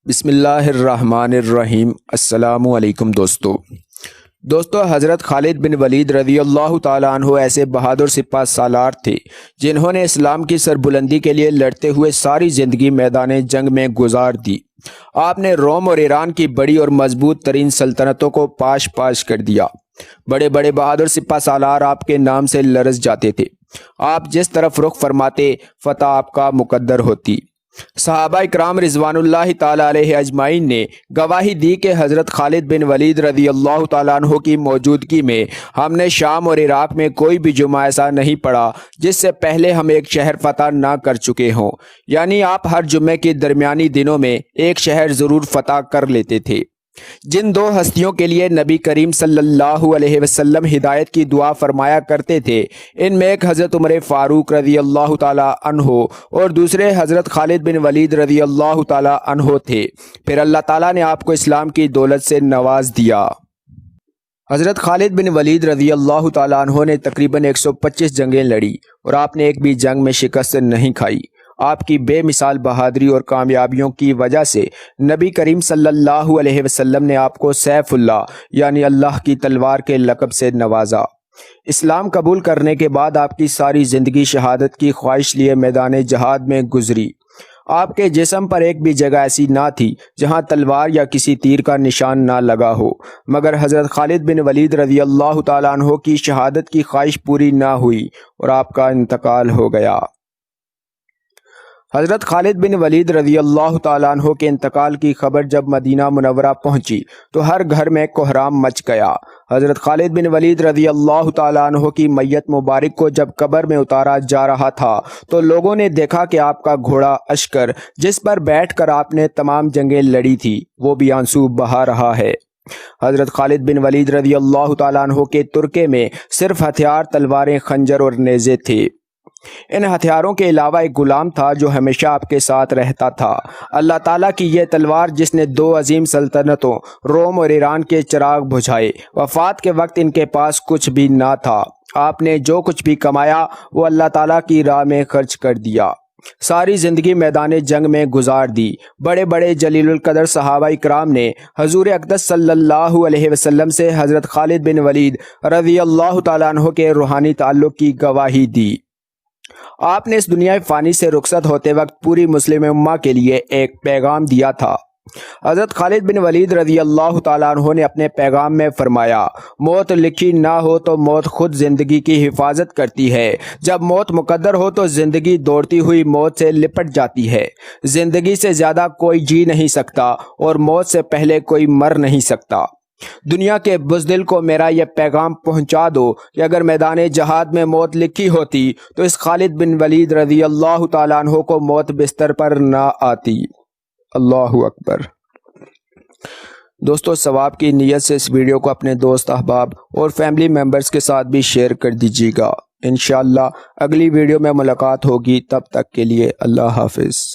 بسم اللہ الرحمن الرحیم۔ السلام علیکم دوستو حضرت خالد بن ولید رضی اللہ تعالیٰ عنہ ایسے بہادر سپہ سالار تھے جنہوں نے اسلام کی سربلندی کے لیے لڑتے ہوئے ساری زندگی میدان جنگ میں گزار دی۔ آپ نے روم اور ایران کی بڑی اور مضبوط ترین سلطنتوں کو پاش کر دیا۔ بڑے بڑے بہادر سپہ سالار آپ کے نام سے لرز جاتے تھے۔ آپ جس طرف رخ فرماتے فتح آپ کا مقدر ہوتی۔ صحابہ اکرام رضوان اللہ تعالیٰ علیہ اجمعین نے گواہی دی کہ حضرت خالد بن ولید رضی اللہ تعالیٰ عنہ کی موجودگی میں ہم نے شام اور عراق میں کوئی بھی جمعہ ایسا نہیں پڑھا جس سے پہلے ہم ایک شہر فتح نہ کر چکے ہوں، یعنی آپ ہر جمعے کے درمیانی دنوں میں ایک شہر ضرور فتح کر لیتے تھے۔ جن دو ہستیوں کے لیے نبی کریم صلی اللہ علیہ وسلم ہدایت کی دعا فرمایا کرتے تھے، ان میں ایک حضرت عمر فاروق رضی اللہ تعالی عنہ اور دوسرے حضرت خالد بن ولید رضی اللہ تعالی عنہ تھے۔ پھر اللہ تعالیٰ نے آپ کو اسلام کی دولت سے نواز دیا۔ حضرت خالد بن ولید رضی اللہ تعالیٰ عنہ نے تقریباً 125 جنگیں لڑی اور آپ نے ایک بھی جنگ میں شکست نہیں کھائی۔ آپ کی بے مثال بہادری اور کامیابیوں کی وجہ سے نبی کریم صلی اللہ علیہ وسلم نے آپ کو سیف اللہ یعنی اللہ کی تلوار کے لقب سے نوازا۔ اسلام قبول کرنے کے بعد آپ کی ساری زندگی شہادت کی خواہش لیے میدان جہاد میں گزری۔ آپ کے جسم پر ایک بھی جگہ ایسی نہ تھی جہاں تلوار یا کسی تیر کا نشان نہ لگا ہو، مگر حضرت خالد بن ولید رضی اللہ تعالیٰ عنہ کی شہادت کی خواہش پوری نہ ہوئی اور آپ کا انتقال ہو گیا۔ حضرت خالد بن ولید رضی اللہ تعالیٰ عنہ کے انتقال کی خبر جب مدینہ منورہ پہنچی تو ہر گھر میں کوہرام مچ گیا۔ حضرت خالد بن ولید رضی اللہ تعالیٰ عنہ کی میت مبارک کو جب قبر میں اتارا جا رہا تھا تو لوگوں نے دیکھا کہ آپ کا گھوڑا اشکر جس پر بیٹھ کر آپ نے تمام جنگیں لڑی تھی وہ بھی آنسو بہا رہا ہے۔ حضرت خالد بن ولید رضی اللہ تعالیٰ عنہ کے ترکے میں صرف ہتھیار تلواریں، خنجر اور نیزے تھے۔ ان ہتھیاروں کے علاوہ ایک غلام تھا جو ہمیشہ آپ کے ساتھ رہتا تھا۔ اللہ تعالیٰ کی یہ تلوار جس نے دو عظیم سلطنتوں روم اور ایران کے چراغ بجھائے، وفات کے وقت ان کے پاس کچھ بھی نہ تھا۔ آپ نے جو کچھ بھی کمایا وہ اللہ تعالیٰ کی راہ میں خرچ کر دیا۔ ساری زندگی میدان جنگ میں گزار دی۔ بڑے بڑے جلیل القدر صحابہ اکرام نے حضور اقدس صلی اللہ علیہ وسلم سے حضرت خالد بن ولید رضی اللہ تعالیٰ عنہ کے روحانی تعلق کی گواہی دی۔ آپ نے اس دنیا فانی سے رخصت ہوتے وقت پوری مسلم امہ کے لیے ایک پیغام دیا تھا۔ حضرت خالد بن ولید رضی اللہ تعالیٰ عنہ نے اپنے پیغام میں فرمایا، موت لکھی نہ ہو تو موت خود زندگی کی حفاظت کرتی ہے۔ جب موت مقدر ہو تو زندگی دوڑتی ہوئی موت سے لپٹ جاتی ہے۔ زندگی سے زیادہ کوئی جی نہیں سکتا اور موت سے پہلے کوئی مر نہیں سکتا۔ دنیا کے بزدل کو میرا یہ پیغام پہنچا دو کہ اگر میدان جہاد میں موت لکھی ہوتی تو اس خالد بن ولید رضی اللہ تعالیٰ عنہ کو موت بستر پر نہ آتی۔ اللہ اکبر۔ دوستو ثواب کی نیت سے اس ویڈیو کو اپنے دوست احباب اور فیملی ممبرز کے ساتھ بھی شیئر کر دیجیے گا۔ انشاءاللہ اگلی ویڈیو میں ملاقات ہوگی، تب تک کے لیے اللہ حافظ۔